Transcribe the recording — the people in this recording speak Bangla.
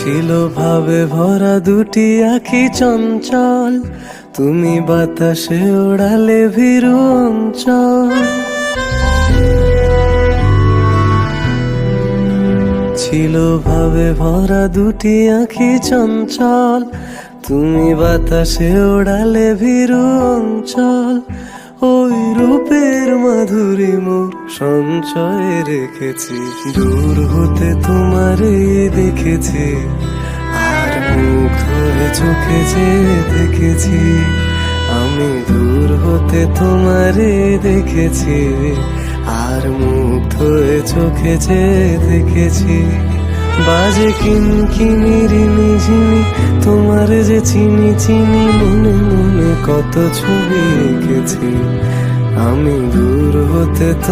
ছিল ভাবে ভরা দুটি আঁখি চঞ্চল, তুমি বাতাসে ওড়ালে ভীরু অঞ্চল। ছিল ভাবে ভরা দুটি আঁখি চঞ্চল, তুমি বাতাসে ওড়ালে ভীরু অঞ্চল। ওই রূপের মাধুরী মোর সঞ্চয়ে রেখেছি, দূর হতে তোমারে দেখেছি, আর মুগ্ধ হয়ে চোখে যে দেখেছি। আমি দূর হতে তোমারে দেখেছি, আর মুগ্ধ হয়ে চোখে যে দেখেছি। বাজে কিনকিনিরি নিঝিনি, তোমার যে চিনি চিনি, মনে মনে কত ছবি এঁকেছি। আমি দূর হতে